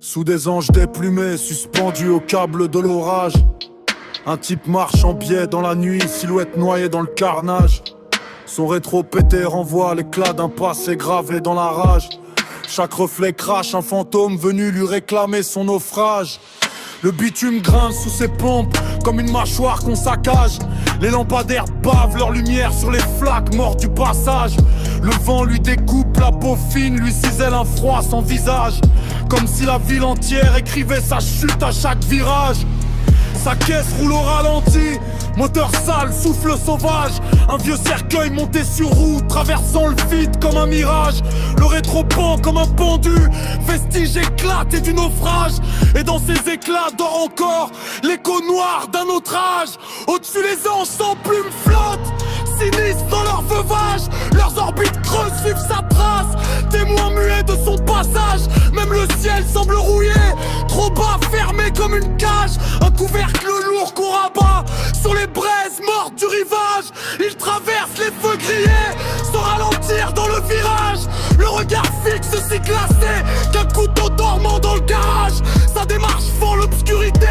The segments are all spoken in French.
Sous des anges déplumés, suspendus au câble de l'orage. Un type marche en biais dans la nuit, silhouette noyée dans le carnage. Son rétro pété renvoie l'éclat d'un passé gravé dans la rage. Chaque reflet crache un fantôme venu lui réclamer son naufrage. Le bitume grince sous ses pompes comme une mâchoire qu'on saccage. Les lampadaires bavent leur lumière sur les flaques mortes du passage. Le vent lui découpe la peau fine, lui cisèle un froid sans visage. Comme si la ville entière écrivait sa chute à chaque virage. Sa caisse roule au ralenti, moteur sale, souffle sauvage. Un vieux cercueil monté sur roue, traversant le vide comme un mirage. Le rétro pend comme un pendu, vestige éclaté du naufrage. Et dans ces éclats dort encore l'écho noir d'un autre âge. Au-dessus les anges sans plumes flottent, sinistres dans leur veuvage. Leurs orbites creuses suivent sa trace, témoin muet de son passage. Même le ciel semble rouillé, trop bas, fermé comme une cage. Un couvercle lourd qu'on rabat sur les braises mortes du rivage. Il traverse les feux grillés sans ralentir dans le virage. Le regard fixe si glacé qu'un couteau dormant dans le garage. Sa démarche fend l'obscurité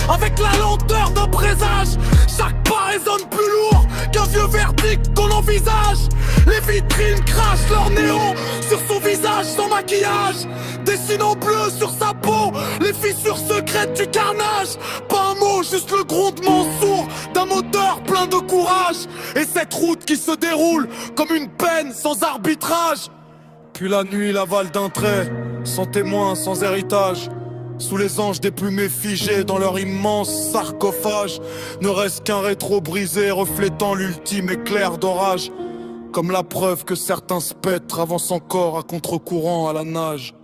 avec la lenteur d'un présage. Chaque pas résonne plus lourd qu'un vieux verdict qu'on envisage. Les vitrines crachent leur néon sur son visage sans maquillage, dessinant bleu sur sa peau les fissures secrètes du carnage. Pas un mot, juste le grondement sourd d'un moteur plein de courage. Et cette route qui se déroule comme une peine sans arbitrage. Puis la nuit l'avale d'un trait, sans témoin, sans héritage. Sous les anges déplumés figés dans leur immense sarcophage, ne reste qu'un rétro brisé reflétant l'ultime éclair d'orage. Comme la preuve que certains spectres avancent encore à contre-courant à la nage.